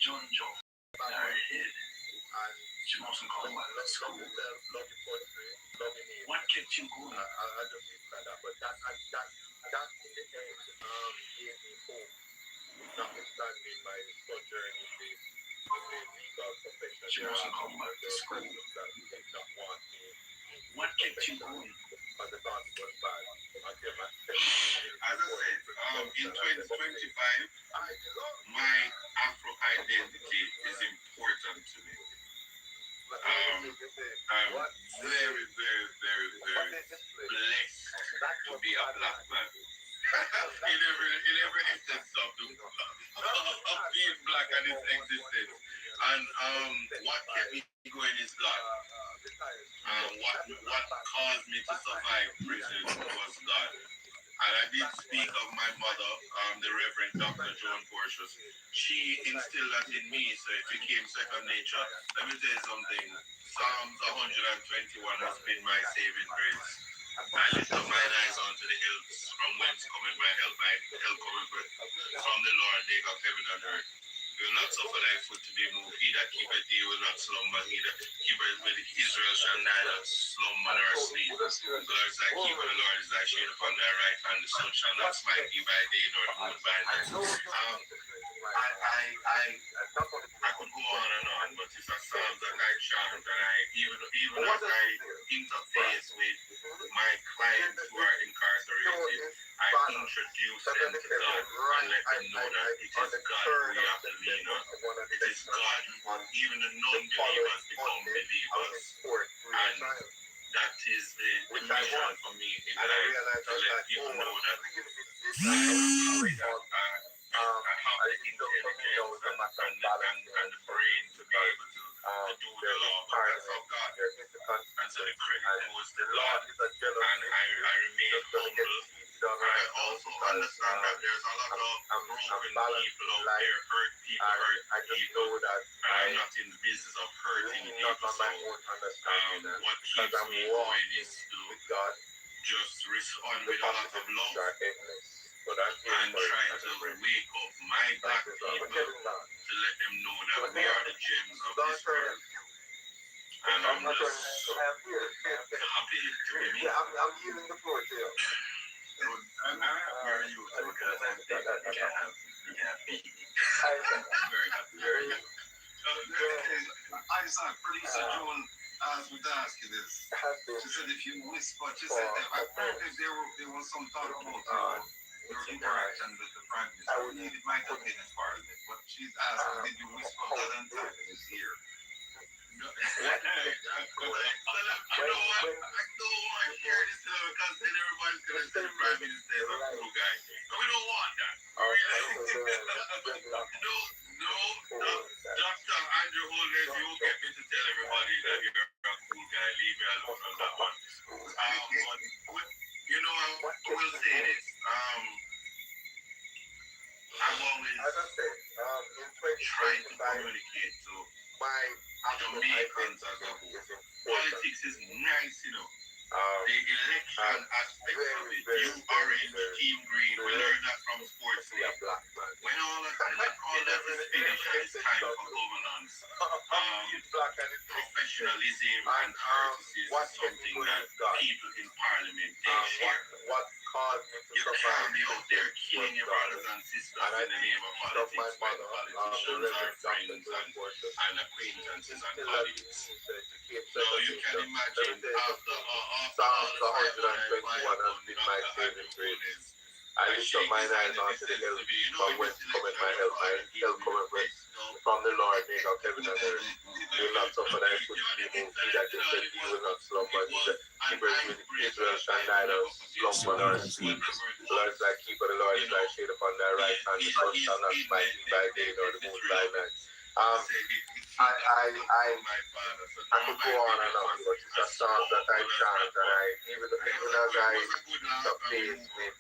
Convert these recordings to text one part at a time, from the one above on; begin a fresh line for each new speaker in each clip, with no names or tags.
John Joe, her head. She mustn't come back to school. What kept you going? She mustn't come back to school. What kept you going?
As I said, in 2025, my Afro identity is important to me. I'm very, very, very, very blessed to be a black man. in every instance of being black and its existence. And what kept me going is God. What caused me to survive prison was God. And I did speak of my mother, the Reverend Dr. Joan Portius. She instilled that in me, so it became second nature. Let me tell you something. Psalms 121 has been my saving grace. I lift up mine eyes unto the hills, from whence cometh my help. My help cometh from the Lord, maker of heaven and earth. He will not suffer thy foot to be moved. He that keepeth thee will not slumber. He that keepeth with Israel shall neither slumber nor sleep. The Lord is thy keeper, the Lord is thy shade upon thy right hand. The sun shall not smite thee by day, nor the moon by night. I could go on, but it's a psalm that I chant, and even as I interface with my clients who are incarcerated, I introduce them to God and let them know that it is God we have to lean on. It is God, even the non-believers become believers. And that is the mission for me in life, to let people know that I have the intelligence and the brain to be able to do the law. But that's of God. And so the credit goes to God. And I remain humble. I also understand that there's a lot of broken people out there, hurt people. And I'm not in the business of hurting people. So what keeps me going is to just respond with a lot of love and try to wake up my black people to let them know that we are the gems of this world. And I'm just happy to be me.
I'm giving the floor to you.
Where are you? Because I think you can have me. Very happy. Very good.
Isat, producer Joan asked me to ask you this. She said if you whisper, she said that I heard that there was some talk about your interaction with the Prime Minister. It might have been as far as it, but she's asking, did you whisper God and talk in his ear?
No, I don't want to hear this because then everybody's going to say the Prime Minister is a cool guy. And we don't want that. No, Dr. Andrew Holmes, you will get me to tell everybody that you're a cool guy. Leave me alone on that one. But, you know, I will say this. I've always tried to communicate to Jamaicans as a whole. Politics is nice, you know. The election aspect of it. You orange, team green. We learned that from sports league. When all that is finished and it's time for governance, professionalism and courtesy is something that people in Parliament they share. You can't be out there killing your brothers and sisters in the name of politics when politicians are friends and acquaintances and colleagues. So you can imagine after
Psalms 121 has been my saving grace. I lift up mine eyes unto the hills, from whence cometh my help. My help cometh from the Lord, maker of heaven and earth. He will not suffer thy foot to be moved. He that keepeth thee will not slumber. He that keepeth with Israel shall neither slumber nor sleep. The Lord is thy keeper, the Lord is thy shade upon thy right hand. The sun shall not smite thee by day, nor the moon by night. I could go on and on, but it's a song that I chant, and even as I interface with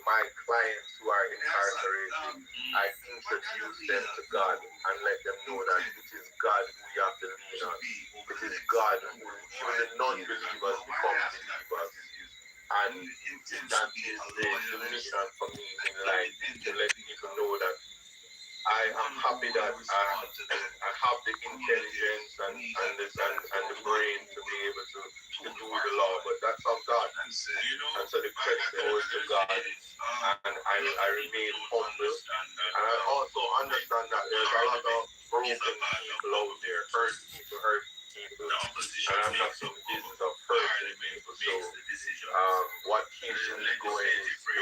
my clients who are incarcerated, I introduce them to God and let them know that it is God who we have to lean on. It is God who even the non-believers become believers. And that is the mission for me in life, to let people know that I am happy that I have the intelligence and the brain to be able to do the law, but that's of God. And so the credit goes to God. And I remain humble. And I also understand that there's a lot of broken people out there, hurt people. And I'm not in the business of hurting people. So what keeps me going is to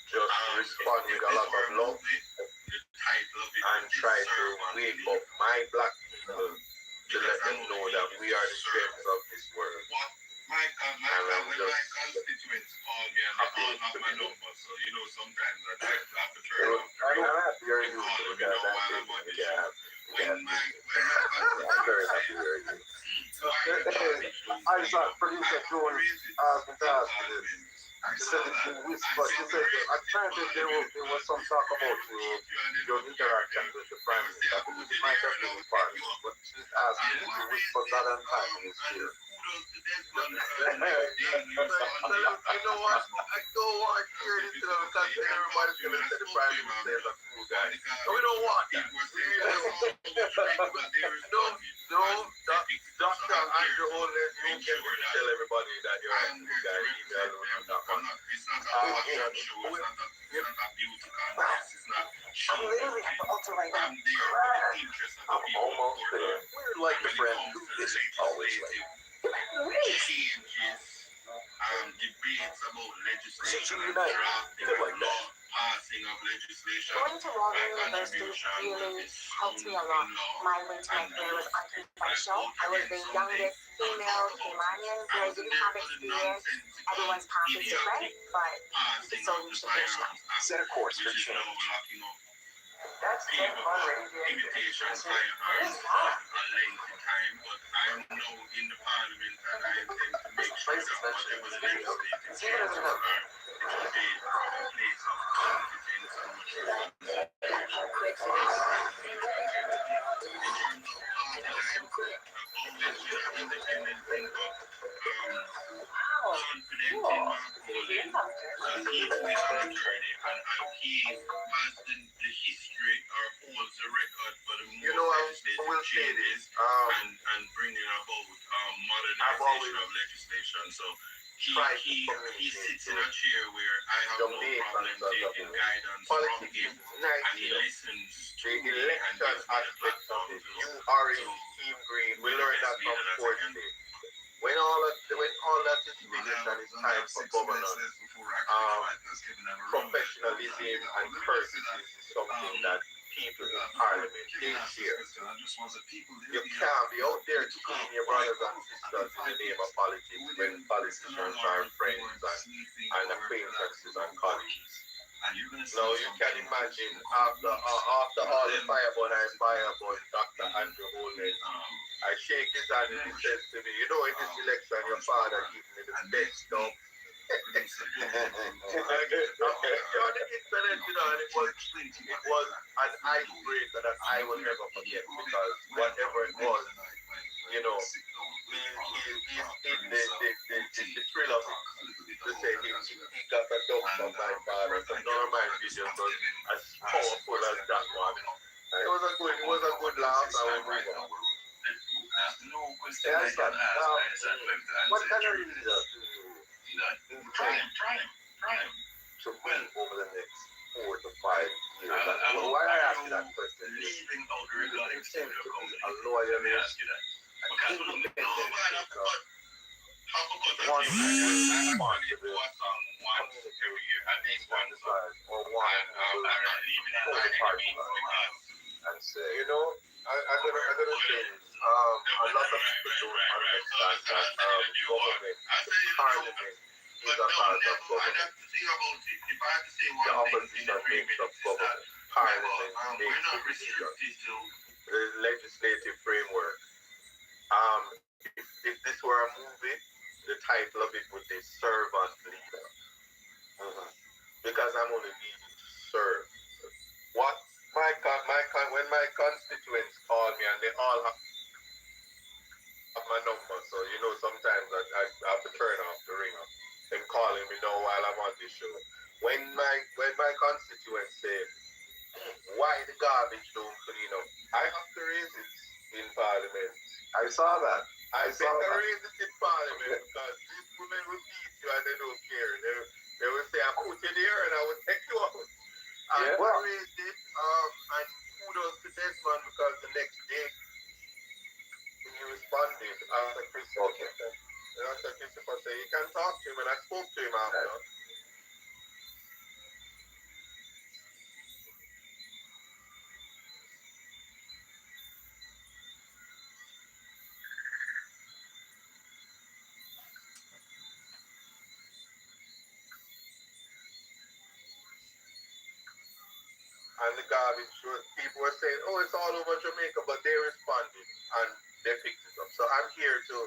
just respond with a lot of love and try to wake up my black people to let them know that we are the strength of this world.
My constituents call me and they all have my number, so sometimes I have to turn off the radio.
I'm happy you're used to it, guys. I saw producer Joel fantastic. She said it in whisper. She said apparently there was some talk about your interaction with the Prime Minister. I think it might have been part of it, but she's asking if you whisper that and time in his ear. You know what? I don't want to hear this because everybody's going to say the Prime Minister is a cool guy. No, we don't want that. No, Dr. Andrew Holness, you can tell everybody that you're a cool guy. Leave me alone on that one.
It's not a fashion show. It's not a beauty contest. It's not show. I'm there for the interest of the people.
I'm almost there. We're like a friend who is always late.
Changes, debates about legislation and drafting of law, passing of legislation.
Going to Walden University really helped me a lot. My winter career was unconventional. I was the youngest female Caymanian, so I didn't have experience. Everyone's path is different, but the solution is not.
Set a course for change.
That's
Invitations by a lengthy time, but I'm now in the parliament and I intend to make sure that whatever the legislative changes are, it will be from a place of competence and independent thinker, confident in my calling, he is on a journey and he has the history or holds the record for the most legislative changes and bringing about modernization of legislation. So he sits in a chair where I have no problem taking guidance from him and he listens to me and gives me the platform to
you are in Team Green. We learned that from sports day. When all that is finished and it's time for governance, professionalism and courtesy is something that people in Parliament they share. You can't be out there killing your brothers and sisters in the name of politics when politicians are friends and acquaintances and colleagues. Now you can imagine after all the fireball, Dr. Andrew Holness, I shake his hand and he says to me, in this election your father gave me the best stuff. The internet, and it was an icebreaker that I will never forget because whatever it was, he's in the thrill of it. To say he got a dub from my father, so none of my videos was as powerful as that one. And it was a good laugh, and we move on. What kind of leader do you intend to win over the next 4 to 5 years? Why I ask you that question is, do you intend to be a loyalist, an independent thinker, one who will respond to the or one who will hold the party and say, I'm gonna say this. A lot of people don't understand that government, parliament is a part of government. The opposition makes up government. Parliament makes the decision. The legislative framework. If this were a movie, the title of it would be Servant Leader. Because I'm only needed to serve. When my constituents call me and they all have my number, so sometimes I have to turn off the ringer. Them calling me now while I'm on this show. When my constituents say, why the garbage don't clean up. I have to raise it in Parliament.
I saw that.
I better raise it in Parliament because these women will beat you and they don't care. They will say, I put you there and I will take you out. And I raised it, and kudos to Desmond because the next day he responded after Christopher. Okay. After Christopher said, you can talk to him, and I spoke to him after. And the garbage, people were saying, oh, it's all over Jamaica, but they responded and they picked it up. So I'm here to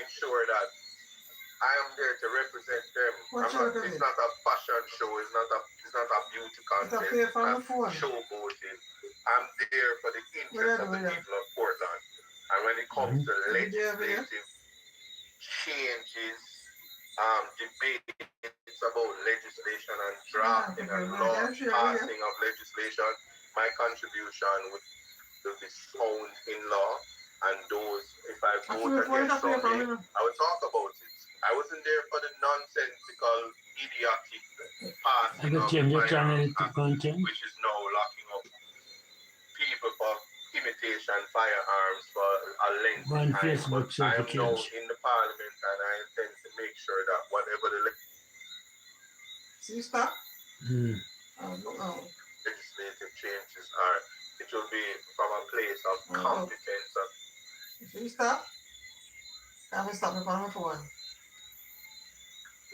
ensure that I am there to represent them. It's not a fashion show, it's not a beauty contest, it's not showboating. I'm there for the interest of the people of Portland. And when it comes to legislative changes, debates about legislation and drafting and law passing of legislation, my contribution will be sound in law, and those, if I vote against something, I will talk about it. I wasn't there for the nonsensical, idiotic passing of firearms act, which is now locking up people for imitation firearms for a length of time. But I am now in the Parliament and I intend to make sure that whatever the legislative changes are, it will be from a place of competence and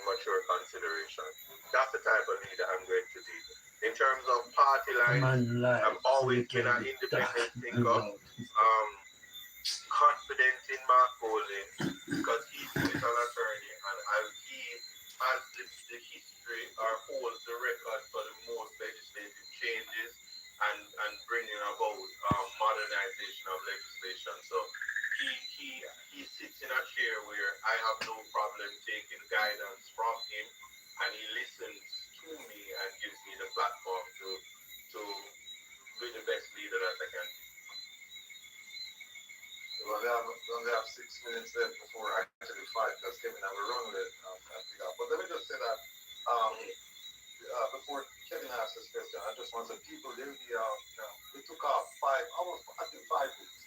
mature consideration. That's the type of leader I'm going to be. In terms of party lines, I've always been an independent thinker. Confident in Mark Golding because he's an attorney and he has the history or holds the record for the most legislative changes and bringing about modernization of legislation. So he sits in a chair where I have no problem taking guidance from him, and he listens to me and gives me the platform to be the best leader that I can be.
We only have 6 minutes left before actually fight because Kevin have a run with it. But let me just say that before Kevin asks this question, I just want some people, we took off almost 5 weeks,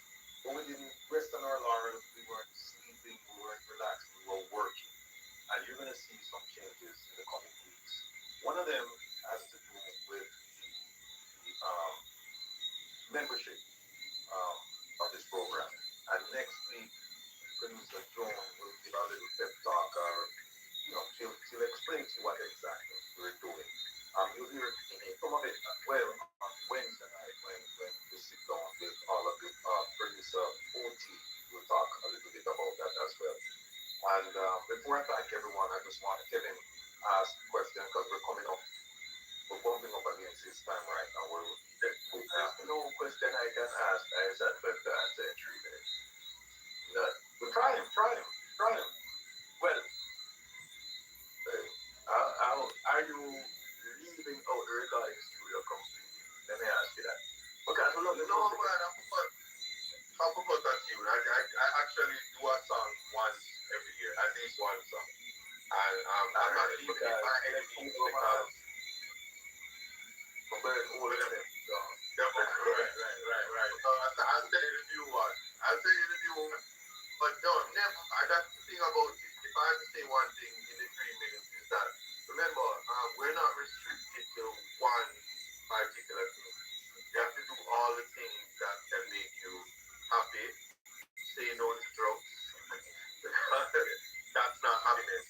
but we didn't rest on our laurels, we weren't sleeping, we weren't relaxing, we were working. And you're going to see some changes in the coming weeks. One of them has to do with the membership of this program. And next week, Producer Joan will give a little pep talk, or she'll explain to you what exactly we're doing. You'll hear some of it on Wednesday night when we sit down with all of the producer OT. We'll talk a little bit about that as well. And before I thank everyone, I just want Kevin ask a question because we're bumping up against his time right now. There's no question I can ask. I said, but answer in 3 minutes. But try him. Well, are you leaving out the recording studio completely? Let me ask you that. Because
no, man, I forgot that tune. I actually do a song once every year, at least one song. And I'm not leaving it by any means because I'm very old in it. Right. I'll tell you the new one. But no, never. That's the thing about it. If I have to say one thing in the 3 minutes is that, remember, we're not restricted to one particular thing. You have to do all the things that can make you happy. Say no to drugs. That's not happiness.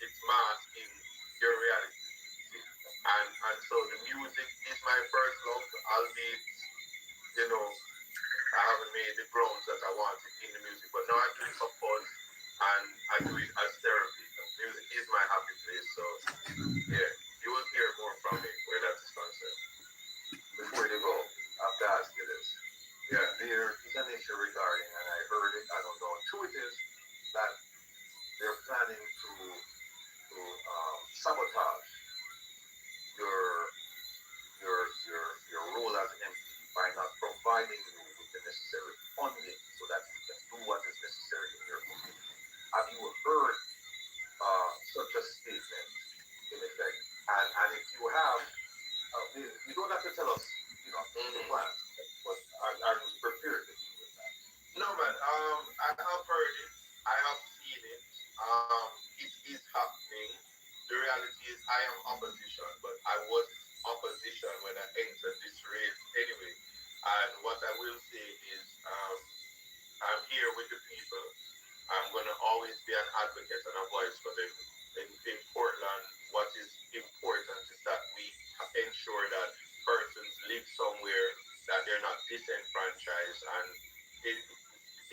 It's masking your reality. And so the music is my first love, albeit, I haven't made the grounds that I wanted in the music, but now I do it for fun and I do it as therapy. Music is my happy place, so yeah, you will hear more from me where that is concerned.
Before you go, I have to ask you this. Yeah, there is an issue regarding, and I heard it, I don't know how true it is, that they're planning to sabotage your
You don't have to tell us, the plan, but are you prepared to deal with that? No, man. I have heard it. I have seen it. It is happening. The reality is, I am opposition, but I was opposition when I entered this race anyway. And what I will say is, I'm here with the people. I'm going to always be an advocate and a voice for them. In Portland, what is important is that we ensure that persons live somewhere that they're not disenfranchised, and it,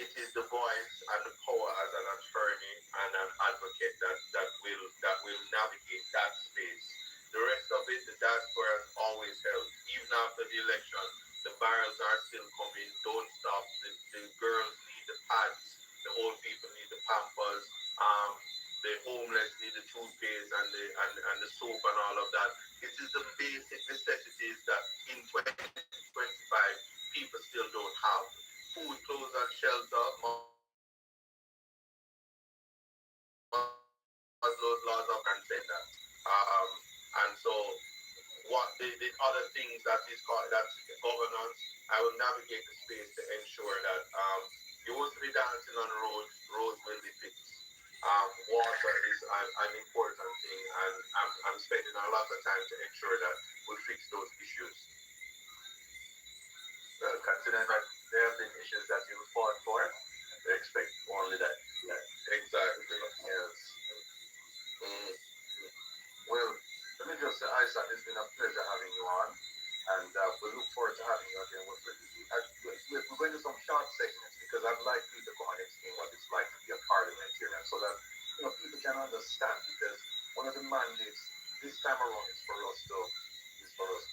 it is the voice and the power as an attorney and an advocate that will navigate that space. The rest of it, the diaspora has always held. Even after the election, the barrels are still coming. Don't stop. The girls need the pads. The old people need the pampers. The homeless need the toothpaste and the soap and all of that. It is the basic necessities that in 2025 people still don't have. Food, clothes, and shelter. Those laws of consent. And so what the other things that is called that's governance, I will navigate the space to ensure that you will be dancing on roads will be fixed. Water is an important thing, and I'm spending a lot of time to ensure that we fix those issues. Well, considering that there have been issues that you fought for, they expect only that. Yeah, exactly. Yes. Well, let me just say, Isat, it's been a pleasure having you on, and we look forward to having you again. We're going to do some short segments because I'd like you to go and explain what it's like to be a parliamentarian, so that people can understand. Because one of the mandates this time around is for us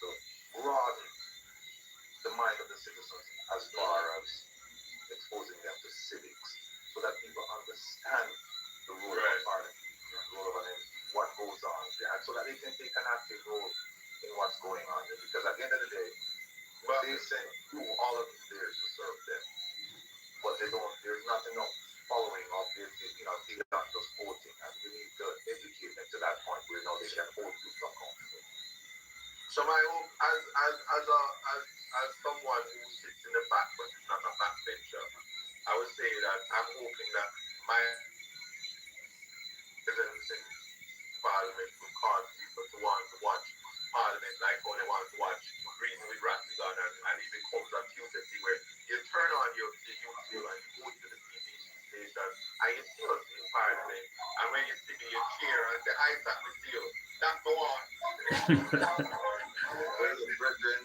to broaden the mind of the citizens as far as exposing them to civics, so that people understand the role of a parliament, the role of an MP, what goes on there, and so that they can take an active role in what's going on there. Because at the end of the day, they send you all of these there to serve them, but there's not enough following of their, they're not just voting, and we need to educate them to that point where now they can hold people accountable. So my hope, as someone who sits in the back but is not a backbencher, I would say that I'm hoping that my presence in Parliament will cause people to want to watch Parliament like how they want to watch Reading with Ratigan, and it becomes a Tuesday where you turn on your YouTube and you go to the TV station and you see us in Parliament, and when you see me, you cheer and say, "I sat with you." That's go on. Well, brethren,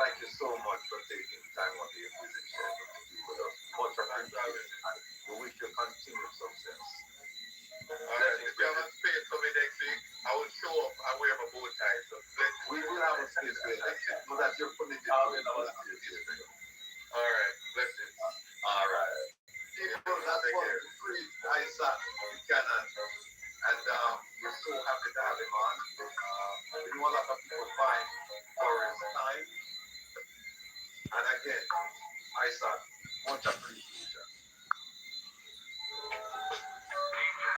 thank you so much for taking time out of your busy schedule to be with us. Much appreciated, and we wish you continued success. Alright, if you have a space for me next week, I will show up and wear my bow tie. So we will have a space for you. So that you're permitted to wear the Alright, blessings. Alright. People, that's what we free Isat Buchanan. And we're so happy to have him on. We know a lot of people find for his time. And again, Isat, much appreciated.